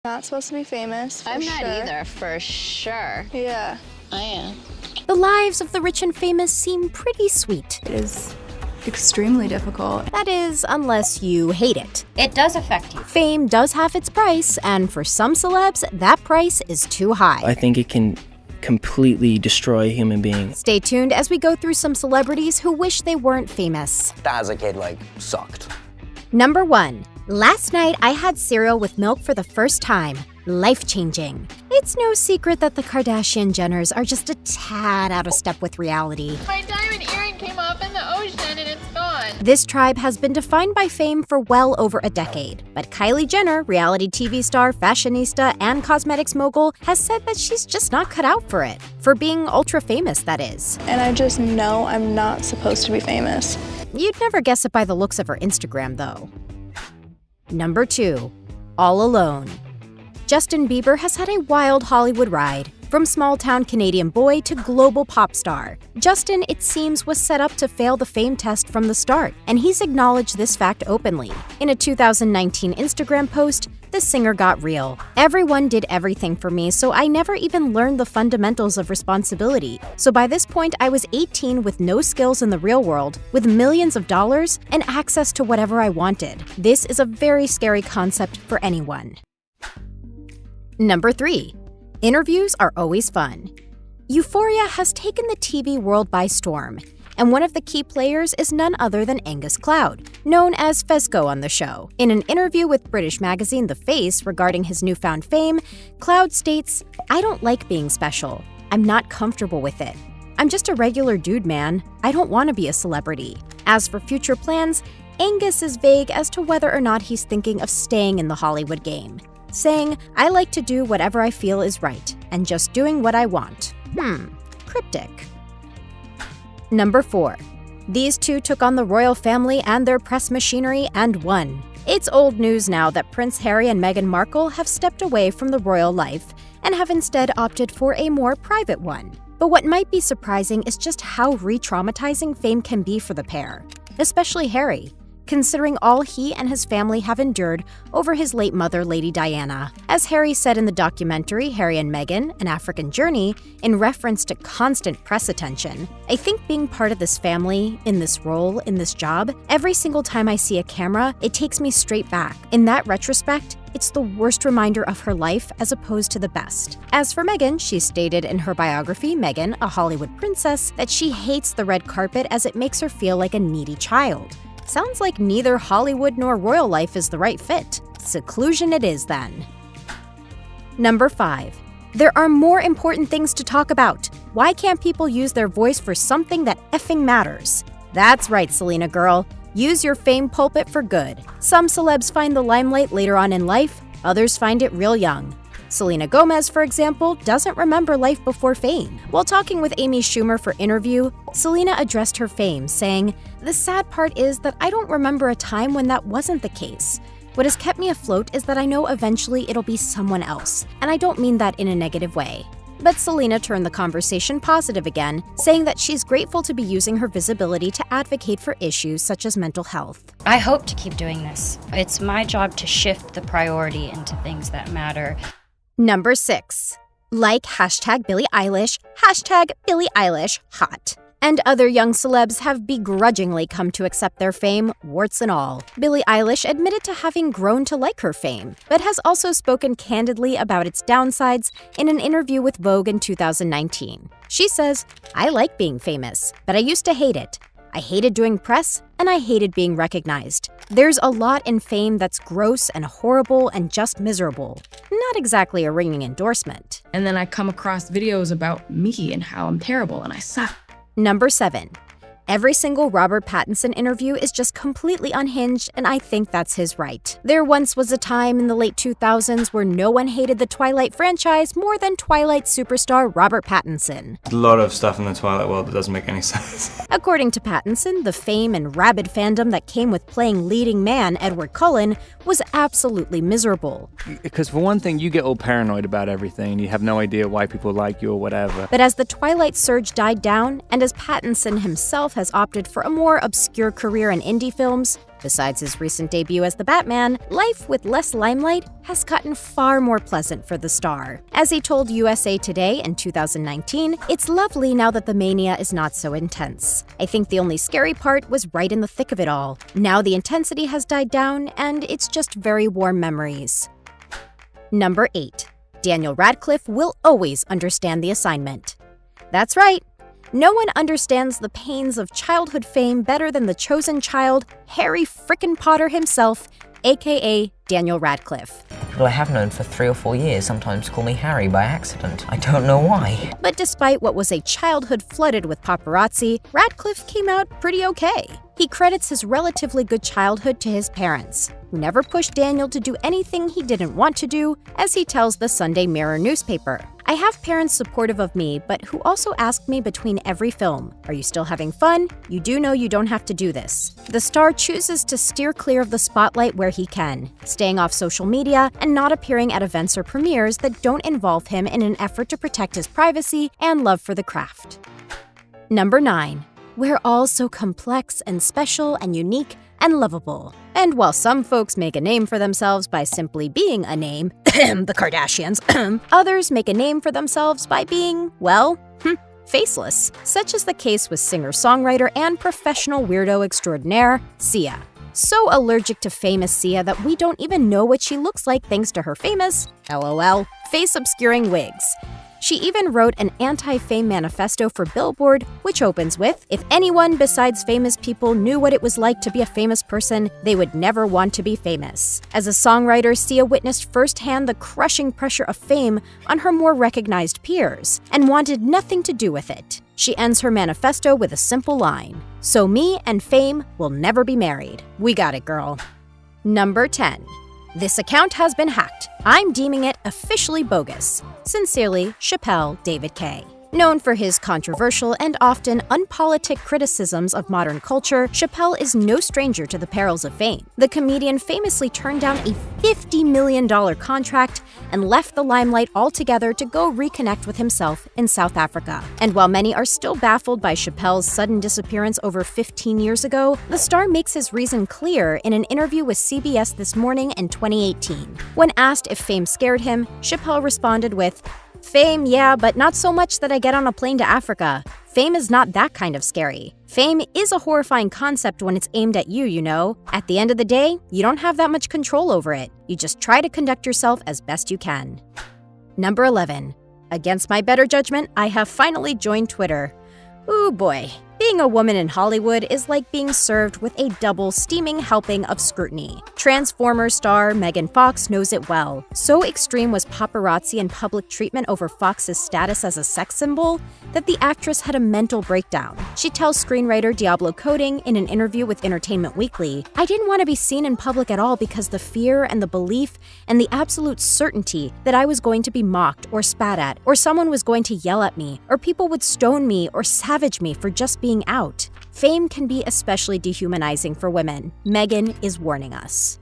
Not supposed to be famous, I'm not sure. either, for sure. Yeah. I am. The lives of the rich and famous seem pretty sweet. It is extremely difficult. That is, unless you hate it. It does affect you. Fame does have its price, and for some celebs, that price is too high. I think it can completely destroy a human being. Stay tuned as we go through some celebrities who wish they weren't famous. That as a kid, sucked. Number 1. Last night, I had cereal with milk for the first time. Life-changing. It's no secret that the Kardashian Jenners are just a tad out of step with reality. My diamond earring came off in the ocean and it's gone. This tribe has been defined by fame for well over a decade. But Kylie Jenner, reality TV star, fashionista, and cosmetics mogul, has said that she's just not cut out for it. For being ultra-famous, that is. And I just know I'm not supposed to be famous. You'd never guess it by the looks of her Instagram, though. Number 2. All Alone. Justin Bieber has had a wild Hollywood ride. From small-town Canadian boy to global pop star, Justin, it seems, was set up to fail the fame test from the start, and he's acknowledged this fact openly. In a 2019 Instagram post, the singer got real. Everyone did everything for me, so I never even learned the fundamentals of responsibility. So by this point, I was 18 with no skills in the real world, with millions of dollars, and access to whatever I wanted. This is a very scary concept for anyone. Number 3. Interviews are always fun. Euphoria has taken the TV world by storm, and one of the key players is none other than Gus Cloud, known as Fesco on the show. In an interview with British magazine The Face regarding his newfound fame, Cloud states, "I don't like being special. I'm not comfortable with it. I'm just a regular dude, man. I don't want to be a celebrity." As for future plans, Gus is vague as to whether or not he's thinking of staying in the Hollywood game, saying, "I like to do whatever I feel is right, and just doing what I want." Cryptic. Number 4. These two took on the royal family and their press machinery and won. It's old news now that Prince Harry and Meghan Markle have stepped away from the royal life and have instead opted for a more private one. But what might be surprising is just how re-traumatizing fame can be for the pair, especially Harry, considering all he and his family have endured over his late mother, Lady Diana. As Harry said in the documentary Harry and Meghan, An African Journey, in reference to constant press attention, "I think being part of this family, in this role, in this job, every single time I see a camera, it takes me straight back. In that retrospect, it's the worst reminder of her life as opposed to the best." As for Meghan, she stated in her biography, Meghan, a Hollywood Princess, that she hates the red carpet as it makes her feel like a needy child. Sounds like neither Hollywood nor royal life is the right fit. Seclusion it is then. Number 5. There are more important things to talk about. Why can't people use their voice for something that effing matters? That's right, Selena girl. Use your fame pulpit for good. Some celebs find the limelight later on in life, others find it real young. Selena Gomez, for example, doesn't remember life before fame. While talking with Amy Schumer for Interview, Selena addressed her fame, saying, "The sad part is that I don't remember a time when that wasn't the case. What has kept me afloat is that I know eventually it'll be someone else, and I don't mean that in a negative way." But Selena turned the conversation positive again, saying that she's grateful to be using her visibility to advocate for issues such as mental health. I hope to keep doing this. It's my job to shift the priority into things that matter. Number 6. Like #Billie Eilish, #Billie Eilish hot. And other young celebs have begrudgingly come to accept their fame, warts and all. Billie Eilish admitted to having grown to like her fame, but has also spoken candidly about its downsides in an interview with Vogue in 2019. She says, "I like being famous, but I used to hate it. I hated doing press, and I hated being recognized. There's a lot in fame that's gross and horrible and just miserable." Not exactly a ringing endorsement. And then I come across videos about me and how I'm terrible and I suck. Number 7. Every single Robert Pattinson interview is just completely unhinged, and I think that's his right. There once was a time in the late 2000s where no one hated the Twilight franchise more than Twilight superstar Robert Pattinson. A lot of stuff in the Twilight world that doesn't make any sense. According to Pattinson, the fame and rabid fandom that came with playing leading man Edward Cullen was absolutely miserable. Because for one thing, you get all paranoid about everything. You have no idea why people like you or whatever. But as the Twilight surge died down, and as Pattinson himself has opted for a more obscure career in indie films, besides his recent debut as the Batman, life with less limelight has gotten far more pleasant for the star. As he told USA Today in 2019, "It's lovely now that the mania is not so intense. I think the only scary part was right in the thick of it all. Now the intensity has died down, and it's just very warm memories." Number 8. Daniel Radcliffe will always understand the assignment. That's right. No one understands the pains of childhood fame better than the chosen child, Harry frickin' Potter himself, aka Daniel Radcliffe. People I have known for 3 or 4 years sometimes call me Harry by accident. I don't know why. But despite what was a childhood flooded with paparazzi, Radcliffe came out pretty okay. He credits his relatively good childhood to his parents, who never pushed Daniel to do anything he didn't want to do, as he tells the Sunday Mirror newspaper. "I have parents supportive of me, but who also ask me between every film, 'Are you still having fun? You do know you don't have to do this.'" The star chooses to steer clear of the spotlight where he can, staying off social media and not appearing at events or premieres that don't involve him in an effort to protect his privacy and love for the craft. Number 9. We're all so complex and special and unique and lovable. And while some folks make a name for themselves by simply being a name, the Kardashians, others make a name for themselves by being, well, faceless. Such is the case with singer-songwriter and professional weirdo extraordinaire, Sia. So allergic to famous Sia that we don't even know what she looks like thanks to her famous, LOL, face-obscuring wigs. She even wrote an anti-fame manifesto for Billboard, which opens with, "If anyone besides famous people knew what it was like to be a famous person, they would never want to be famous." As a songwriter, Sia witnessed firsthand the crushing pressure of fame on her more recognized peers, and wanted nothing to do with it. She ends her manifesto with a simple line, "So me and fame will never be married." We got it, girl. Number 10. This account has been hacked. I'm deeming it officially bogus. Sincerely, Chappelle David K. Known for his controversial and often unpolitic criticisms of modern culture, Chappelle is no stranger to the perils of fame. The comedian famously turned down a $50 million contract and left the limelight altogether to go reconnect with himself in South Africa. And while many are still baffled by Chappelle's sudden disappearance over 15 years ago, the star makes his reason clear in an interview with CBS This Morning in 2018. When asked if fame scared him, Chappelle responded with, "Fame, yeah, but not so much that I get on a plane to Africa. Fame is not that kind of scary. Fame is a horrifying concept when it's aimed at you, you know. At the end of the day, you don't have that much control over it. You just try to conduct yourself as best you can." Number 11. Against my better judgment, I have finally joined Twitter. Ooh boy. Being a woman in Hollywood is like being served with a double steaming helping of scrutiny. Transformers star Megan Fox knows it well. So extreme was paparazzi and public treatment over Fox's status as a sex symbol that the actress had a mental breakdown. She tells screenwriter Diablo Coding in an interview with Entertainment Weekly, "I didn't want to be seen in public at all because the fear and the belief and the absolute certainty that I was going to be mocked or spat at, or someone was going to yell at me, or people would stone me or savage me for just being out. Fame can be especially dehumanizing for women. Megan is warning us."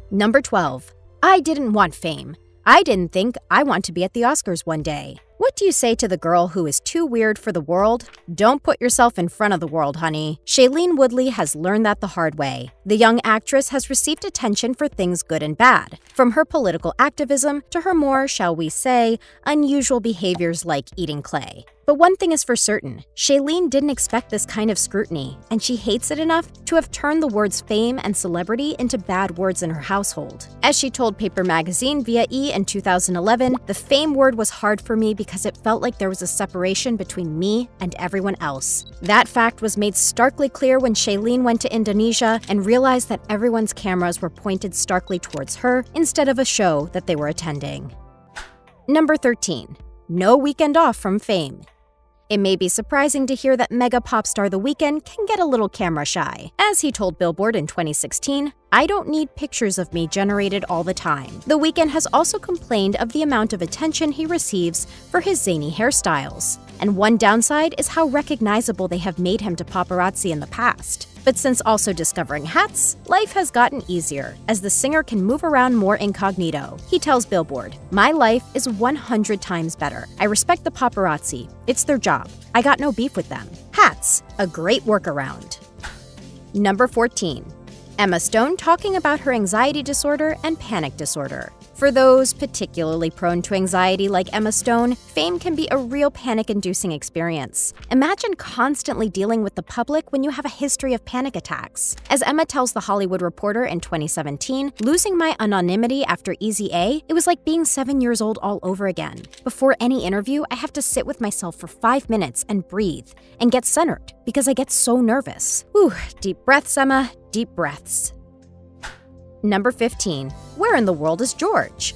Number 12. I didn't want fame. I didn't think I want to be at the Oscars one day. What do you say to the girl who is too weird for the world? Don't put yourself in front of the world, honey. Shailene Woodley has learned that the hard way. The young actress has received attention for things good and bad, from her political activism to her more, shall we say, unusual behaviors like eating clay. But one thing is for certain, Shailene didn't expect this kind of scrutiny, and she hates it enough to have turned the words fame and celebrity into bad words in her household. As she told Paper Magazine via E! In 2011, "The fame word was hard for me because it felt like there was a separation between me and everyone else." That fact was made starkly clear when Shailene went to Indonesia and realized that everyone's cameras were pointed starkly towards her instead of a show that they were attending. Number 13. No weekend off from fame. It may be surprising to hear that mega pop star The Weeknd can get a little camera shy. As he told Billboard in 2016, "I don't need pictures of me generated all the time." The Weeknd has also complained of the amount of attention he receives for his zany hairstyles. And one downside is how recognizable they have made him to paparazzi in the past. But since also discovering hats, life has gotten easier, as the singer can move around more incognito. He tells Billboard, "My life is 100 times better. I respect the paparazzi. It's their job. I got no beef with them. Hats. thoughts. A great workaround. Number 14. Emma Stone talking about her anxiety disorder and panic disorder. For those particularly prone to anxiety like Emma Stone, fame can be a real panic-inducing experience. Imagine constantly dealing with the public when you have a history of panic attacks. As Emma tells The Hollywood Reporter in 2017, losing my anonymity after Easy A, it was like being 7 years old all over again. Before any interview, I have to sit with myself for 5 minutes and breathe, and get centered, because I get so nervous. Whew, deep breaths, Emma, deep breaths. Number 15. Where in the world is George?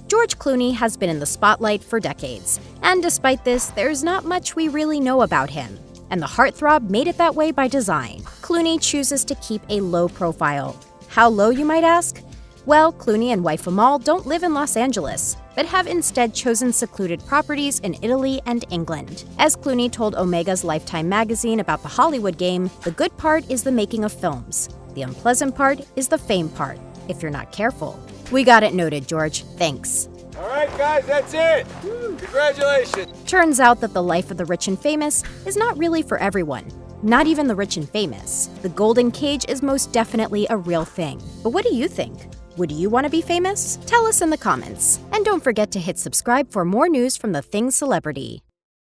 George Clooney has been in the spotlight for decades, and despite this, there's not much we really know about him. And the heartthrob made it that way by design. Clooney chooses to keep a low profile. How low, you might ask? Well, Clooney and wife Amal don't live in Los Angeles, but have instead chosen secluded properties in Italy and England. As Clooney told Omega's Lifetime magazine about the Hollywood game, the good part is the making of films. The unpleasant part is the fame part, if you're not careful. We got it noted, George. Thanks. All right, guys, that's it. Congratulations. Turns out that the life of the rich and famous is not really for everyone. Not even the rich and famous. The golden cage is most definitely a real thing. But what do you think? Would you want to be famous? Tell us in the comments. And don't forget to hit subscribe for more news from the Thing Celebrity.